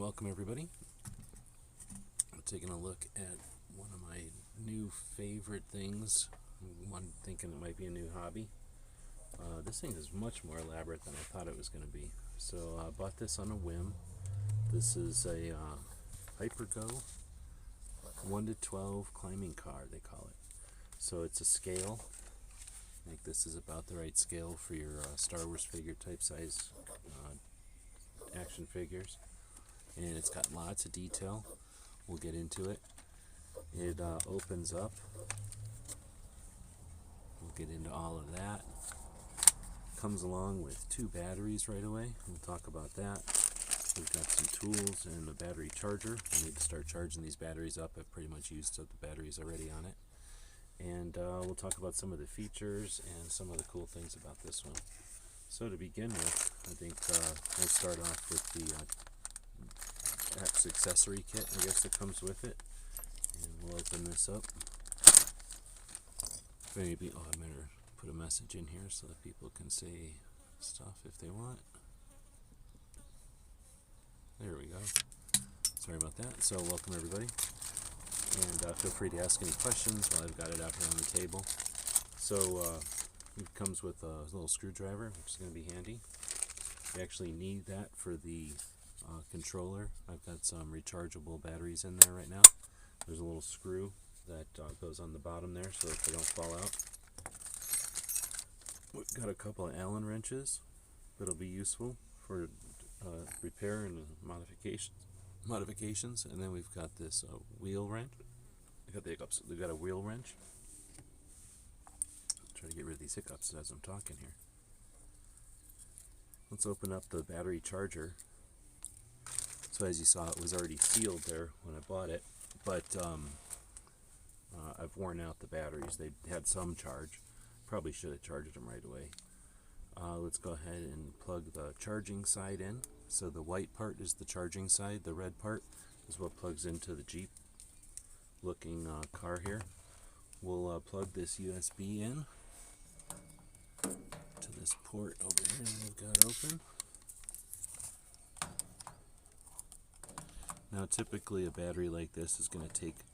welcome everybody. I'm taking a look at one of my new favorite things. One thinking it might be a new hobby. This thing is much more elaborate than I thought it was going to be. So I bought this on a whim. This is a HyperGo 1 to 12 climbing card, they call it. So it's a scale. I think this is about the right scale for your Star Wars figure type size action figures. And it's got lots of detail. We'll get into it. It opens up. We'll get into all of that. Comes along with 2 batteries right away. We'll talk about that. We've got some tools and a battery charger. I need to start charging these batteries up. I've pretty much used up the batteries already on it. And we'll talk about some of the features and some of the cool things about this one. So to begin with, I think we'll start off with the accessory kit, I guess, that comes with it. And we'll open this up. Maybe, I better put a message in here so that people can say stuff if they want. There we go. Sorry about that. So welcome everybody. And feel free to ask any questions while I've got it out here on the table. So it comes with a little screwdriver, which is going to be handy. You actually need that for the controller. I've got some rechargeable batteries in there right now. There's a little screw that goes on the bottom there so that they don't fall out. We've got a couple of Allen wrenches that'll be useful for repair and modifications. And then we've got this wheel wrench. I got the hiccups. We've got a wheel wrench. Try to get rid of these hiccups as I'm talking here. Let's open up the battery charger. So as you saw, it was already sealed there when I bought it, but I've worn out the batteries. They had some charge. Probably should have charged them right away. Let's go ahead and plug the charging side in. So the white part is the charging side. The red part is what plugs into the Jeep looking car here. We'll plug this USB in to this port over here that we've got open. Now typically a battery like this is going to take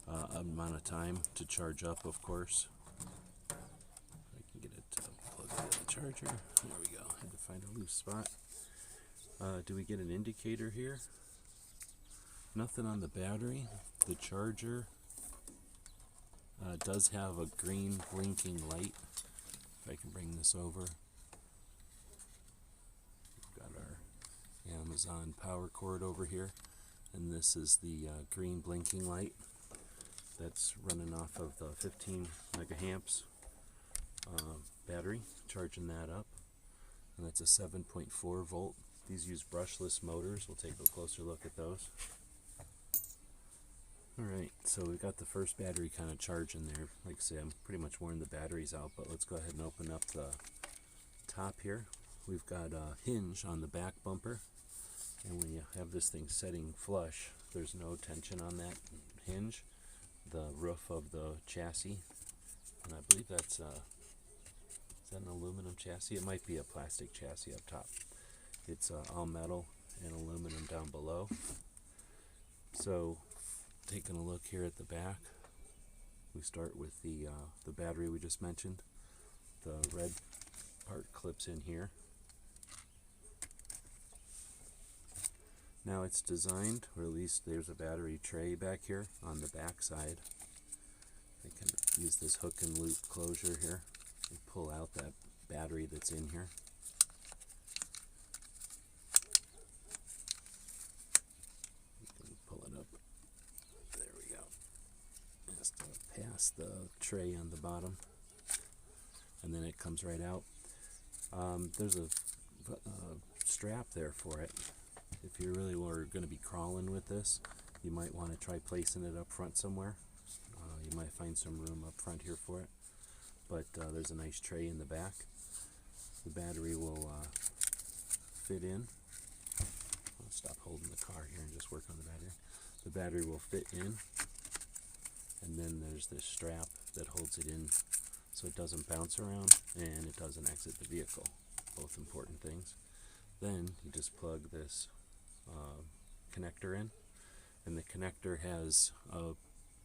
an amount of time to charge up, of course. I can get it plugged into the charger. There we go. Had to find a loose spot. Do we get an indicator here? Nothing on the battery. The charger does have a green blinking light. If I can bring this over. We've got our Amazon power cord over here. And this is the green blinking light that's running off of the 15 megaamps battery, charging that up. And that's a 7.4 volt. These use brushless motors. We'll take a closer look at those. Alright, so we've got the first battery kind of charging there. Like I say, I'm pretty much worn the batteries out, but let's go ahead and open up the top here. We've got a hinge on the back bumper. And when you have this thing setting flush, there's no tension on that hinge, the roof of the chassis. And I believe that's, is that an aluminum chassis? It might be a plastic chassis up top. It's all metal and aluminum down below. So, taking a look here at the back, we start with the battery we just mentioned. The red part clips in here. Now it's designed, or at least there's a battery tray back here on the back side. I can use this hook and loop closure here and pull out that battery that's in here. You can pull it up. There we go. Just past the tray on the bottom. And then it comes right out. There's a strap there for it. If you really were going to be crawling with this, you might want to try placing it up front somewhere. You might find some room up front here for it. But there's a nice tray in the back. The battery will fit in. I'll stop holding the car here and just work on the battery. The battery will fit in. And then there's this strap that holds it in so it doesn't bounce around and it doesn't exit the vehicle. Both important things. Then you just plug this connector in, and the connector has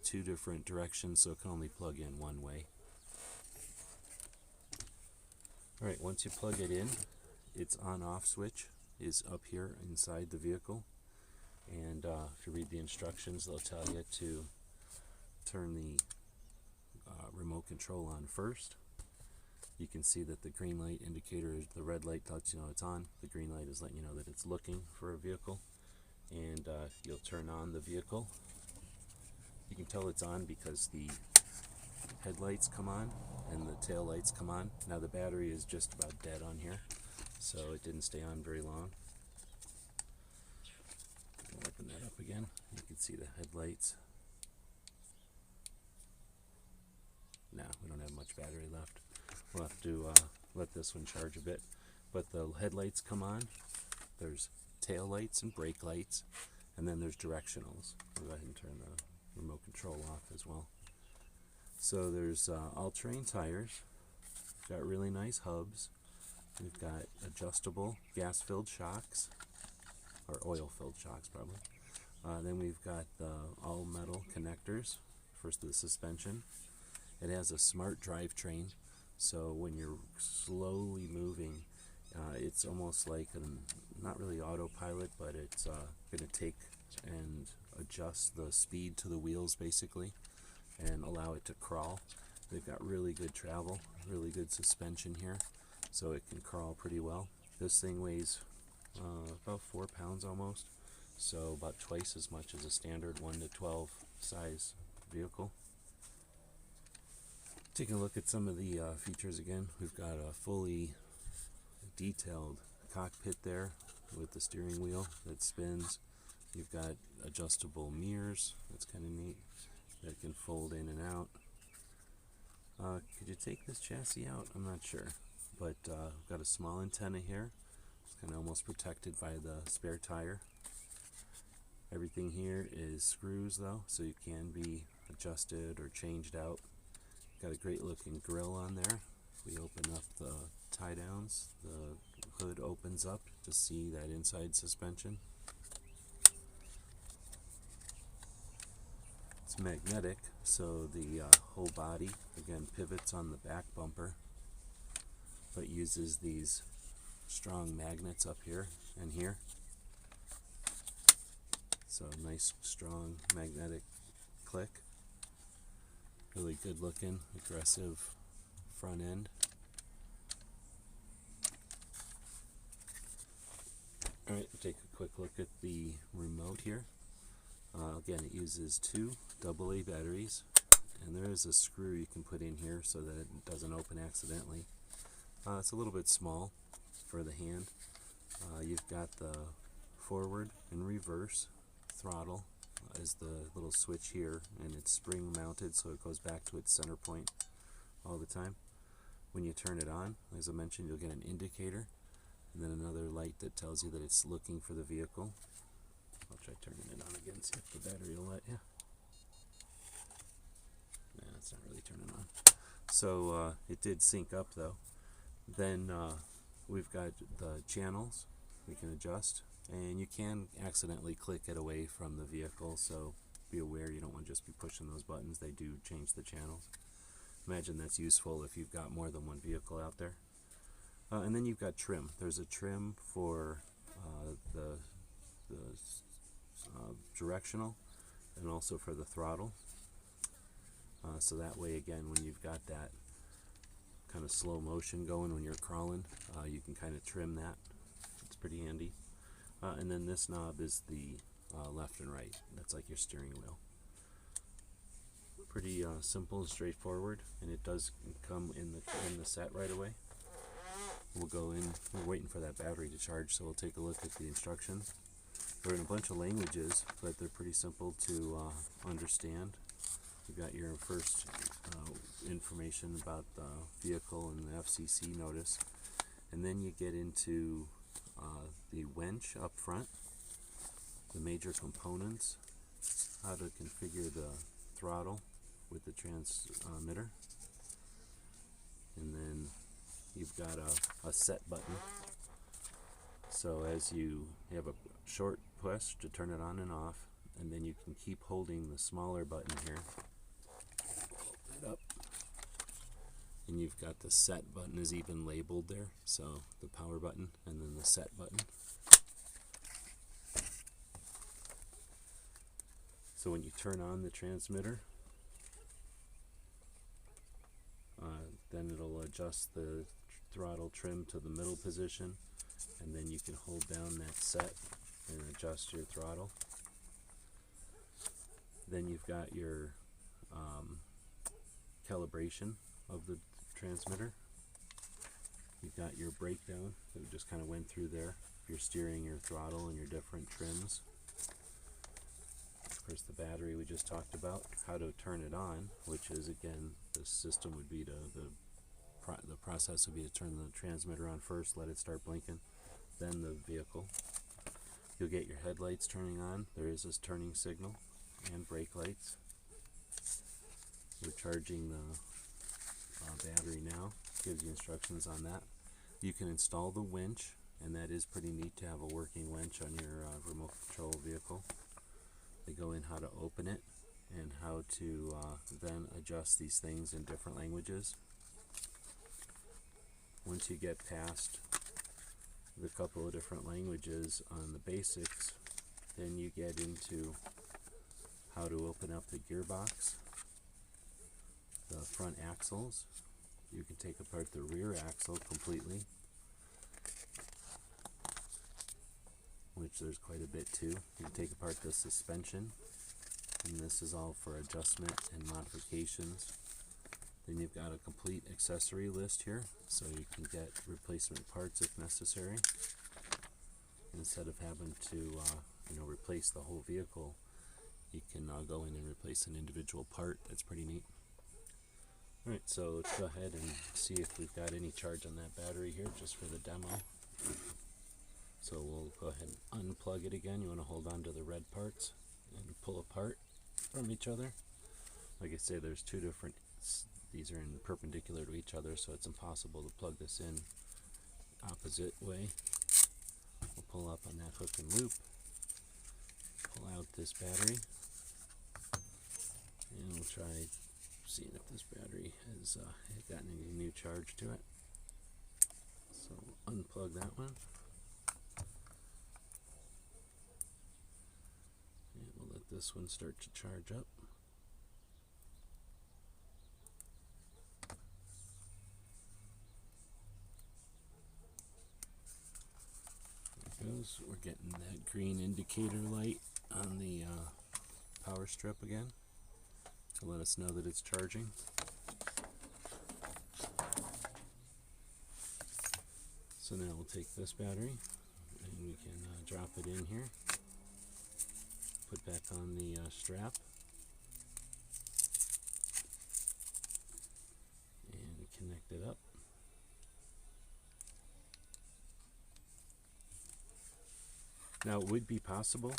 two different directions, so it can only plug in one way. Alright, once you plug it in, its on-off switch is up here inside the vehicle, and if you read the instructions, they'll tell you to turn the remote control on first. You can see that the green light indicator, the red light lets you know it's on, the green light is letting you know that it's looking for a vehicle, and you'll turn on the vehicle. You can tell it's on because the headlights come on and the tail lights come on. Now the battery is just about dead on here, so it didn't stay on very long. Open that up again. You can see the headlights. Now we don't have much battery left. We'll have to let this one charge a bit. But the headlights come on. There's tail lights and brake lights, and then there's directionals. We'll go ahead and turn the remote control off as well. So there's all-terrain tires. We've got really nice hubs. We've got adjustable gas-filled shocks, or oil-filled shocks probably. Then we've got the all-metal connectors for the suspension. It has a smart drivetrain, so when you're slowly moving, it's almost like not really autopilot, but it's going to take and adjust the speed to the wheels basically and allow it to crawl. They've got really good travel, really good suspension here, so it can crawl pretty well. This thing weighs about 4 pounds almost, so about twice as much as a standard 1 to 12 size vehicle. Taking a look at some of the features again, we've got a fully detailed cockpit there with the steering wheel that spins. You've got adjustable mirrors, that's kind of neat, that can fold in and out. Could you take this chassis out? I'm not sure, but we've got a small antenna here. It's kind of almost protected by the spare tire. Everything here is screws though, so you can be adjusted or changed out. Got a great looking grill on there. If we open up the tie downs, the hood opens up to see that inside suspension. It's magnetic, so the whole body again pivots on the back bumper, but uses these strong magnets up here and here. So nice strong magnetic click. Really good looking, aggressive front end. Alright, take a quick look at the remote here. Again, it uses 2 AA batteries, and there is a screw you can put in here so that it doesn't open accidentally. It's a little bit small for the hand. You've got the forward and reverse throttle is the little switch here, and it's spring mounted, so it goes back to its center point all the time. When you turn it on, as I mentioned, you'll get an indicator and then another light that tells you that it's looking for the vehicle. I'll try turning it on again, see if the battery will let you. Nah, it's not really turning on. So it did sync up though. Then we've got the channels we can adjust, and you can accidentally click it away from the vehicle, so be aware you don't want to just be pushing those buttons. They do change the channels. Imagine that's useful if you've got more than one vehicle out there. And then you've got trim. There's a trim for the directional and also for the throttle. So that way, again, when you've got that kind of slow motion going when you're crawling, you can kind of trim that. It's pretty handy. And then this knob is the left and right. That's like your steering wheel. Pretty simple and straightforward, and it does come in the set right away. We'll go in. We're waiting for that battery to charge, so we'll take a look at the instructions. They're in a bunch of languages, but they're pretty simple to understand. You've got your first information about the vehicle and the FCC notice, and then you get into the winch up front, the major components, how to configure the throttle with the transmitter, and then you've got a set button. So as you have a short push to turn it on and off, and then you can keep holding the smaller button here. Open it up. And you've got the set button is even labeled there, so the power button and then the set button. So when you turn on the transmitter, then it'll adjust the throttle trim to the middle position, and then you can hold down that set and adjust your throttle. Then you've got your calibration of the transmitter. You've got your breakdown that we just kind of went through there. Your steering, your throttle, and your different trims. Of course, the battery we just talked about. How to turn it on, which is, again, the system would be to the process would be to turn the transmitter on first, let it start blinking, then the vehicle. You'll get your headlights turning on. There is this turning signal and brake lights. We're charging the battery now. Gives you instructions on that. You can install the winch, and that is pretty neat to have a working winch on your remote control vehicle. They go in how to open it and how to then adjust these things in different languages. Once you get past the couple of different languages on the basics, then you get into how to open up the gearbox, the front axles. You can take apart the rear axle completely, which there's quite a bit to. You can take apart the suspension, and this is all for adjustment and modifications. Then you've got a complete accessory list here, so you can get replacement parts if necessary. Instead of having to replace the whole vehicle, you can go in and replace an individual part. That's pretty neat. Alright, so let's go ahead and see if we've got any charge on that battery here just for the demo. So we'll go ahead and unplug it again. You want to hold on to the red parts and pull apart from each other. Like I say, there's two different, these are in perpendicular to each other, so it's impossible to plug this in opposite way. We'll pull up on that hook and loop, pull out this battery, and we'll try seeing if this battery has gotten any new charge to it. So we'll unplug that one. And we'll let this one start to charge up. There it goes. We're getting that green indicator light on the power strip again to let us know that it's charging. So now we'll take this battery and we can drop it in here, put back on the strap, and connect it up. Now it would be possible,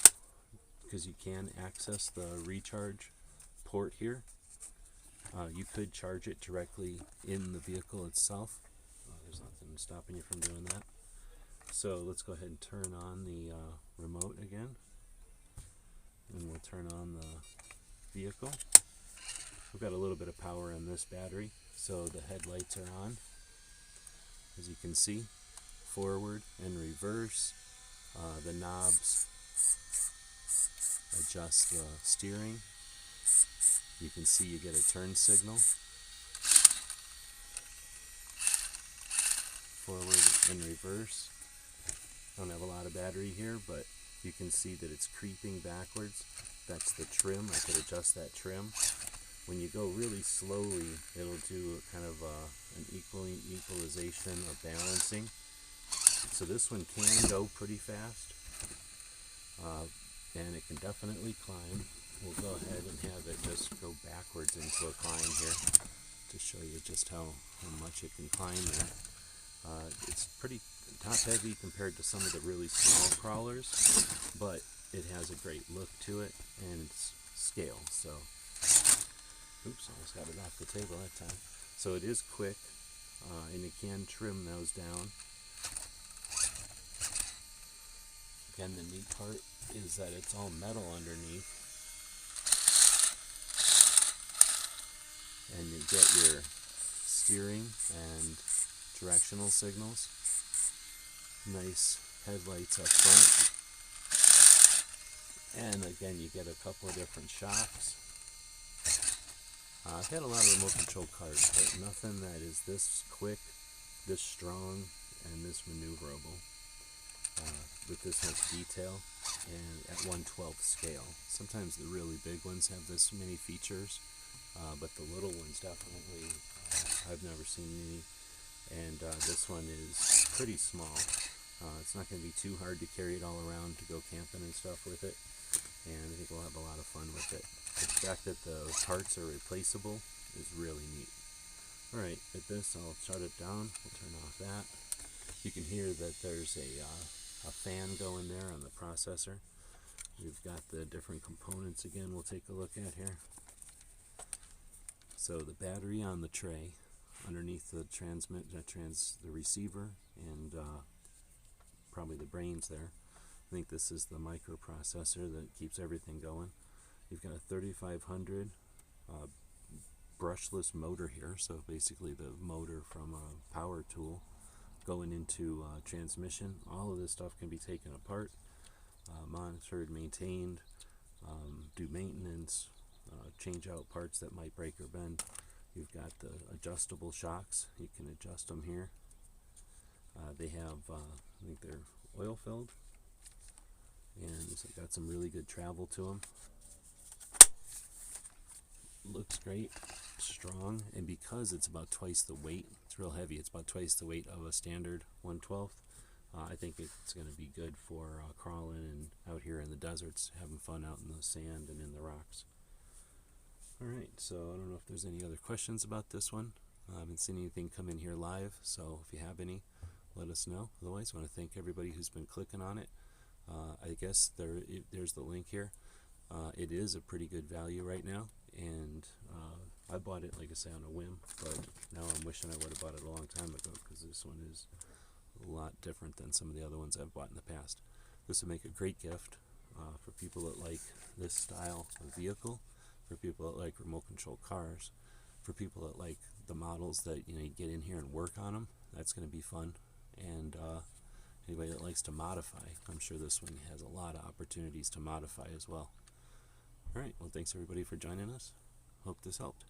because you can access the recharge port here, you could charge it directly in the vehicle itself. There's nothing stopping you from doing that. So let's go ahead and turn on the remote again, and we'll turn on the vehicle. We've got a little bit of power in this battery, so the headlights are on, as you can see, forward and reverse. The knobs adjust the steering. You can see you get a turn signal, forward and reverse. Don't have a lot of battery here, but you can see that it's creeping backwards. That's the trim. I could adjust that trim. When you go really slowly, it'll do a kind of an equalization or balancing. So this one can go pretty fast, and it can definitely climb. We'll go ahead and have it just go backwards into a climb here to show you just how much it can climb there. It's pretty top heavy compared to some of the really small crawlers, but it has a great look to it, and it's scale. So, oops, almost got it off the table that time. So it is quick, and you can trim those down. Again, the neat part is that it's all metal underneath, and you get your steering and directional signals. Nice headlights up front, and again you get a couple of different shocks. I've had a lot of remote control cars, but nothing that is this quick, this strong, and this maneuverable. With this much detail and at 1/12 scale. Sometimes the really big ones have this many features, but the little ones definitely, I've never seen any. And this one is pretty small. It's not going to be too hard to carry it all around to go camping and stuff with it, and I think we'll have a lot of fun with it. The fact that the parts are replaceable is really neat. Alright, with this I'll shut it down. We'll turn off that. You can hear that there's a fan going there on the processor. We've got the different components again we'll take a look at here. So the battery on the tray, underneath the the receiver, and probably the brains there. I think this is the microprocessor that keeps everything going. You've got a 3500 brushless motor here, so basically the motor from a power tool going into transmission. All of this stuff can be taken apart, monitored, maintained, do maintenance, change out parts that might break or bend. You've got the adjustable shocks. You can adjust them here. They have, I think they're oil filled, and it's got some really good travel to them. Looks great, strong, and because it's about twice the weight, it's real heavy, it's about twice the weight of a standard 1/12. I think it's going to be good for crawling and out here in the deserts, having fun out in the sand and in the rocks. Alright, so I don't know if there's any other questions about this one. I haven't seen anything come in here live, so if you have any, let us know. Otherwise, I want to thank everybody who's been clicking on it. I guess there's the link here. It is a pretty good value right now, and I bought it, like I say, on a whim, but now I'm wishing I would have bought it a long time ago, because this one is a lot different than some of the other ones I've bought in the past. This would make a great gift for people that like this style of vehicle, for people that like remote control cars, for people that like the models that you get in here and work on them. That's going to be fun. And anybody that likes to modify, I'm sure this one has a lot of opportunities to modify as well. Alright, well, thanks everybody for joining us. Hope this helped.